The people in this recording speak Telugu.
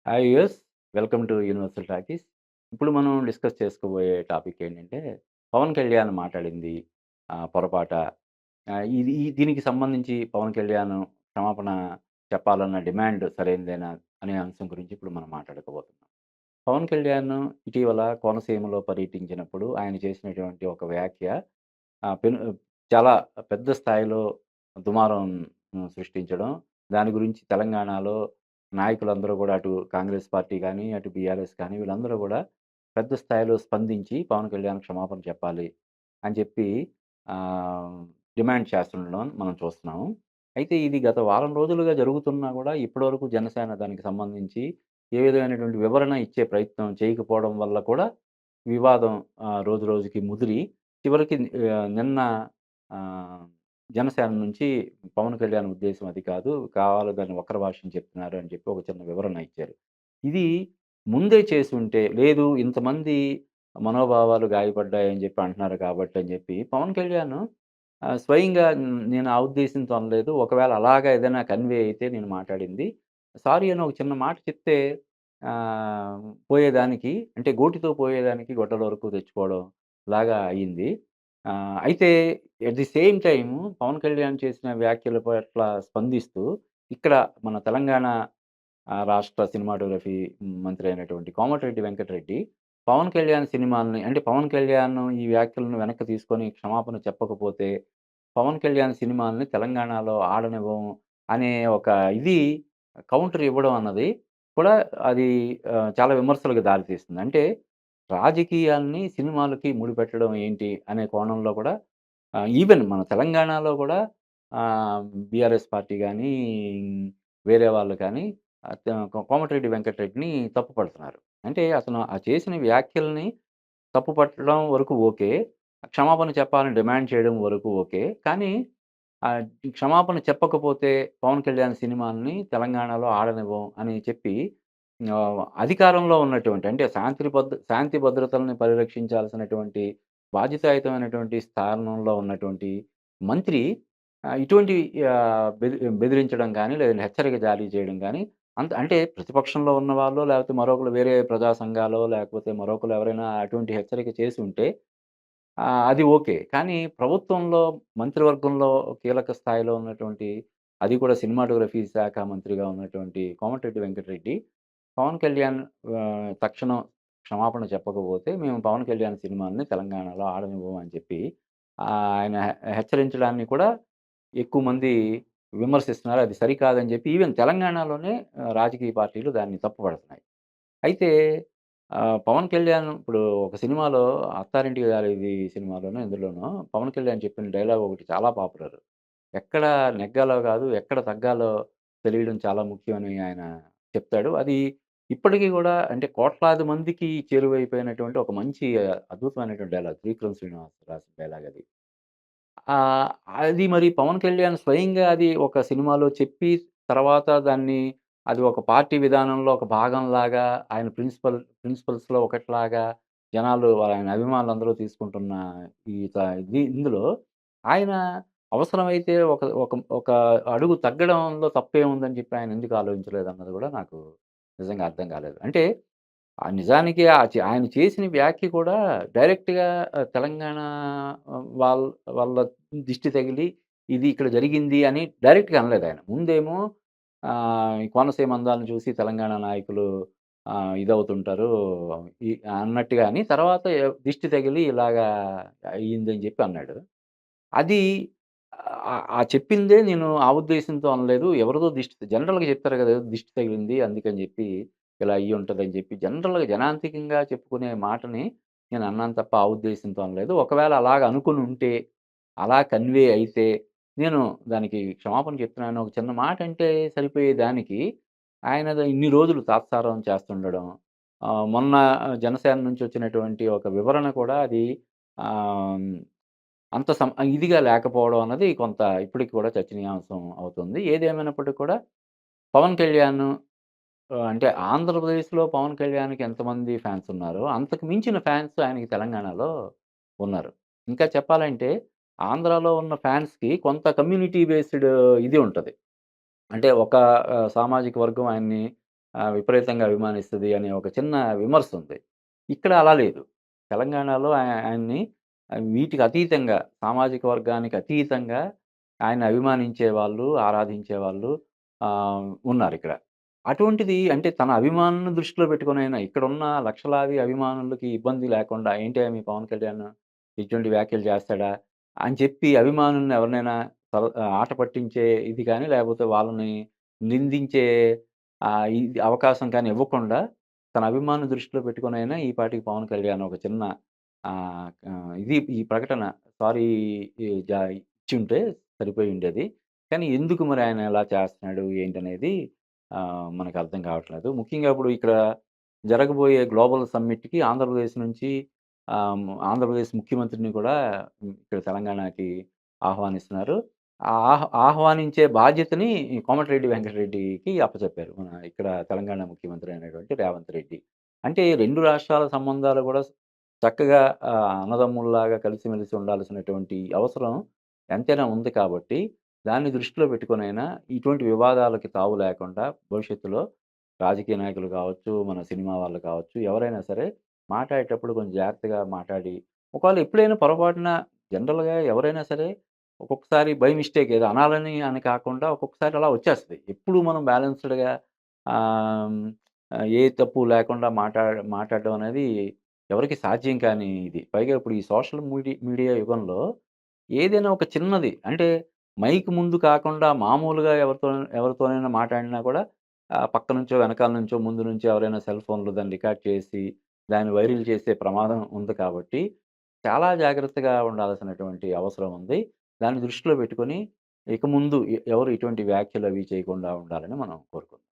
Hi viewers. Welcome to universal talkies. ఇప్పుడు మనం డిస్కస్ చేసుకోబోయే టాపిక్ ఏంటంటే, పవన్ కళ్యాణ్ మాట్లాడింది పొరపాట. దీనికి సంబంధించి పవన్ కళ్యాణ్ క్షమాపణ చెప్పాలన్న డిమాండ్ సరైనదేనా అనే అంశం గురించి ఇప్పుడు మనం మాట్లాడుకోబోతున్నాం. పవన్ కళ్యాణ్ ఇటీవల కోనసీమలో పర్యటించినప్పుడు ఆయన చేసినటువంటి ఒక వ్యాఖ్య ఆహ్, పెను చాలా పెద్ద స్థాయిలో దుమారం సృష్టించడం. దాని గురించి తెలంగాణలో నాయకులందరూ గూడా అటు కాంగ్రెస్ పార్టీ గాని, అటు బీఆర్ఎస్ కానీ వీళ్ళందరూ గూడా పెద్ద స్థాయిలో స్పందించి పవన్ కళ్యాణ్ క్షమాపణ చెప్పాలి అని చెప్పి ఆహ్, డిమాండ్ చేస్తుండడం మనం చూస్తున్నాము. అయితే ఇది గత వారం రోజులుగా జరుగుతున్నా గూడా ఇప్పటివరకు జనసేన దానికి సంబంధించి ఏ విధమైనటువంటి వివరణ ఇచ్చే ప్రయత్నం చేయకపోవడం వల్ల కూడా వివాదం రోజు రోజుకి ముదిరి చివరికి నిన్న ఆహ్, జనసేన నుంచి పవన్ కళ్యాణ్ ఉద్దేశ్యం అది కాదు. కావాలని దాన్ని వక్ర భాషను చెప్తున్నారు అని చెప్పి ఒక చిన్న వివరణ ఇచ్చారు. ఇది ముందే చేసుంటే లేదు ఇంతమంది మనోభావాలు గాయపడ్డాయని చెప్పి అంటున్నారు కాబట్టి అని చెప్పి పవన్ కళ్యాణ్ స్వయంగా నేను ఆ ఉద్దేశంతో అనలేదు. ఒకవేళ అలాగా ఏదైనా కన్వే అయితే నేను మాట్లాడింది. సారీ అని ఒక చిన్న మాట చెప్తే పోయేదానికి అంటే గోటితో పోయేదానికి గొడ్డలి వరకు తెచ్చుకోవడం లాగా అయింది. అయితే at the same time Pawan Kalyan చేసిన వ్యాఖ్యల పట్ల స్పందిస్తూ ఇక్కడ మన తెలంగాణ రాష్ట్ర సినిమాటోగ్రఫీ మంత్రి అయినటువంటి కోమటిరెడ్డి వెంకటరెడ్డి పవన్ కళ్యాణ్ సినిమాల్ని అంటే పవన్ కళ్యాణ్ ఈ వ్యాఖ్యలను వెనక్కి తీసుకొని క్షమాపణ చెప్పకపోతే పవన్ కళ్యాణ్ సినిమాల్ని తెలంగాణలో ఆడనివ్వము అనే ఒక ఇది కౌంటర్ ఇవ్వడం అన్నది కూడా అది చాలా విమర్శలకు దారితీస్తుంది. అంటే రాజకీయాల్ని సినిమాలకి ముడిపెట్టడం ఏంటి అనే కోణంలో కూడా ఈవెన్ మన తెలంగాణలో కూడా బీఆర్ఎస్ పార్టీ గానీ, వేరే వాళ్ళు కానీ కోమటిరెడ్డి వెంకటరెడ్డిని తప్పుపడుతున్నారు. అంటే అతను చేసిన వ్యాఖ్యలని తప్పు పట్టడం వరకు ఓకే. క్షమాపణ చెప్పాలని డిమాండ్ చేయడం వరకు ఓకే. కానీ ఈ క్షమాపణ చెప్పకపోతే పవన్ కళ్యాణ్ సినిమాల్ని తెలంగాణలో ఆడనివ్వం అని చెప్పి అధికారంలో ఉన్నటువంటి అంటే శాంతి భద్రతలని పరిరక్షించాల్సినటువంటి బాధ్యతాయుతమైనటువంటి స్థానంలో ఉన్నటువంటి మంత్రి ఇటువంటి బెదిరించడం గాని, లేదంటే హెచ్చరిక జారీ చేయడం గాని అంటే ప్రతిపక్షంలో ఉన్నవాళ్ళో, లేకపోతే మరొకళ్ళు వేరే ప్రజా సంఘాలో, లేకపోతే మరొకళ్ళు ఎవరైనా అటువంటి హెచ్చరిక చేసుంటే అది ఓకే. కానీ ప్రభుత్వంలో మంత్రివర్గంలో కీలక స్థాయిలో ఉన్నటువంటి అది కూడా సినిమాటోగ్రఫీ శాఖ మంత్రిగా ఉన్నటువంటి కోమటిరెడ్డి వెంకటరెడ్డి, పవన్ కళ్యాణ్ తక్షణం క్షమాపణ చెప్పకపోతే మేము పవన్ కళ్యాణ్ సినిమాల్ని తెలంగాణలో ఆడనివ్వము అని చెప్పి ఆయన హెచ్చరించడాన్ని కూడా ఎక్కువ మంది విమర్శిస్తున్నారు. అది సరికాదని చెప్పి ఈవెన్ తెలంగాణలోనే రాజకీయ పార్టీలు దాన్ని తప్పుపడుతున్నాయి. అయితే పవన్ కళ్యాణ్ ఇప్పుడు ఒక సినిమాలో 'అత్తారింటికి దారేది' సినిమాలోనో ఇందులోనో పవన్ కళ్యాణ్ చెప్పిన డైలాగ్ ఒకటి చాలా పాపులర్. ఎక్కడ నెగ్గాలో కాదు, ఎక్కడ తగ్గాలో తెలియడం చాలా ముఖ్యం అని ఆయన చెప్తాడు. అది ఇప్పటికి గూడా అంటే కోట్లాది మందికి చేరువైపోయినటువంటి ఒక మంచి అద్భుతమైనటువంటి డైలాగ్. 'త్రివిక్రమ్ శ్రీనివాస్' రాసిన డైలాగ్ అది. ఆహ్, అది మరి పవన్ కళ్యాణ్ స్వయంగా అది ఒక సినిమాలో చెప్పి, తర్వాత దాన్ని అది ఒక పార్టీ విధానంలో ఒక భాగంలాగా ఆయన ప్రిన్సిపల్స్‌లో ఒకటిలాగా జనాలు ఆయన అభిమానులందరూ తీసుకుంటున్న ఈ త ఇది ఇందులో ఆయన అవసరమైతే ఒక ఒక ఒక అడుగు తగ్గడంలో తప్పేముందని చెప్పి ఆయన ఎందుకు ఆలోచించలేదన్నది కూడా నాకు నిజంగా అర్థం కాలేదు. అంటే నిజానికి ఆయన చేసిన వ్యాఖ్య కూడా డైరెక్ట్‌గా తెలంగాణ వాళ్ళ వాళ్ళ దిష్టి తగిలి ఇది ఇక్కడ జరిగింది అని డైరెక్ట్‌గా అనలేదాయన. ముందేమో ఈ కోనసీమ అందాలను చూసి తెలంగాణ నాయకులు ఇదవుతుంటారు ఈ అన్నట్టుగా అని తర్వాత దిష్టి తగిలి ఇలాగా అయిందని చెప్పి అన్నాడు. అది చెప్పిందే నేను ఆ ఉద్దేశంతో అనలేదు. ఎవరిదో జనరల్‌గా చెప్తారు గదా! దిష్టి తగిలింది అందుకని జెప్పి, ఇలా అయ్యుంటదని జెప్పి జనరల్‌గా జనాంతికంగా చెప్పుకునే మాటని నేను అన్నాను తప్ప ఆ ఉద్దేశంతో అనలేదు. ఒకవేళ అలాగ అనుకునుంటే, అలా కన్వే అయితే, నేను దానికి క్షమాపణ చెప్తున్నాను. ఒక చిన్న మాటంటే సరిపోయే దానికి, ఆయన ఇన్ని రోజులు తాత్సారం చేస్తుండడం, మొన్న జనసేన నుంచి వచ్చినటువంటి ఒక వివరణ కూడా అది ఆహ్ అంత ఇదిగా లేకపోవడం అన్నది కొంత ఇప్పటికి కూడా చర్చనీయాంశం అవుతుంది. ఏదేమైనప్పటికి కూడా పవన్ కళ్యాణ్ అంటే ఆంధ్రప్రదేశ్‌లో పవన్ కళ్యాణ్‌కి ఎంతమంది ఫ్యాన్స్ ఉన్నారో, అంతకు మించిన ఫ్యాన్స్ ఆయనకి తెలంగాణలో ఉన్నారు. ఇంకా చెప్పాలంటే ఆంధ్రాలో ఉన్న ఫ్యాన్స్‌కి కొంత కమ్యూనిటీ బేస్డ్ ఇది ఉంటది. అంటే ఒక సామాజిక వర్గం ఆయన్ని విపరీతంగా అభిమానిస్తది అనే ఒక చిన్న విమర్శ ఉంది. ఇక్కడ అలా లేదు. తెలంగాణలో ఆయన్ని వీటికి అతీతంగా సామాజిక వర్గానికి అతీతంగా ఆయన్ని అభిమానించే వాళ్ళు, ఆరాధించేవాళ్ళు ఉన్నారిక్కడ. అటువంటిది అంటే తన అభిమానులను దృష్టిలో పెట్టుకొనైనా ఇక్కడున్న లక్షలాది అభిమానులకి ఇబ్బంది లేకుండా ఏంటే మీ పవన్ కళ్యాణ్ ఇటువంటి వ్యాఖ్యలు చేస్తాడా? అని చెప్పి అభిమానుల్ని ఎవరినైనా ఆట పట్టించే ఇది గాని, లేకపోతే వాళ్ళని నిందించే ఇది అవకాశం కానీ ఇవ్వకుండా, తన అభిమానుల దృష్టిలో పెట్టుకొనైనా ఈ పాటికి పవన్ కళ్యాణ్ ఒక చిన్న ఇది ఈ ప్రకటన సారీ ఇచ్చుంటే సరిపోయి ఉండేది. కానీ ఎందుకు మరి ఆయన ఇలా చేస్తున్నాడు ఏంటనేది మనకు అర్థం కావట్లేదు. ముఖ్యంగా ఇప్పుడు ఇక్కడ జరగబోయే గ్లోబల్ సమ్మిట్‌కి ఆంధ్రప్రదేశ్ నుంచి ఆంధ్రప్రదేశ్ ముఖ్యమంత్రిని కూడా ఇక్కడ తెలంగాణకి ఆహ్వానిస్తున్నారు. ఆహ్వానించే బాధ్యతని కోమటిరెడ్డి వెంకటరెడ్డికి అప్పచెప్పారు. మన ఇక్కడ తెలంగాణ ముఖ్యమంత్రి అయినటువంటి రేవంత్ రెడ్డి. అంటే 2 రాష్ట్రాల సంబంధాలు కూడా చక్కగా అన్నదమ్ముల్లాగా కలిసిమెలిసి ఉండాల్సినటువంటి అవసరం ఎంతైనా ఉంది కాబట్టి, దాన్ని దృష్టిలో పెట్టుకొనైనా ఇటువంటి వివాదాలకి తావు లేకుండా భవిష్యత్తులో రాజకీయ నాయకులు కావచ్చు, మన సినిమా వాళ్ళు కావచ్చు, ఎవరైనా సరే మాట్లాడేటప్పుడు కొంచెం జాగ్రత్తగా మాట్లాడి, ఒకవేళ ఎప్పుడైనా పొరపాటున జనరల్‌గా ఎవరైనా సరే ఒక్కొక్కసారి బై మిస్టేక్ ఏదో అనాలని అని కాకుండా ఒక్కొక్కసారి అలా వచ్చేస్తది. ఎప్పుడు మనం బ్యాలెన్స్‌డ్‌గా ఆహ్, హ్మ్, ఏ తప్పు లేకుండా మాట్లాడడం అనేది ఎవరికీ సాధ్యం కాని ఇది. పైగా ఇప్పుడు ఈ సోషల్ మీడియా యుగంలో ఏదైనా ఒక చిన్నది అంటే మైక్ ముందు కాకుండా మామూలుగా ఎవరితోనైనా మాట్లాడినా కూడా పక్క నుంచో, వెనకాల నుంచో, ముందు నుంచో ఎవరైనా సెల్ ఫోన్‌లో దాన్ని రికార్డ్ చేసి, దాన్ని వైరల్ చేసే ప్రమాదం ఉంది కాబట్టి, చాలా జాగ్రత్తగా ఉండాల్సినటువంటి అవసరం ఉంది. దాన్ని దృష్టిలో పెట్టుకొని ఇక ముందు ఎవరు ఇటువంటి వ్యాఖ్యలు అవి చేయకుండా ఉండాలని మనం కోరుకుందాం.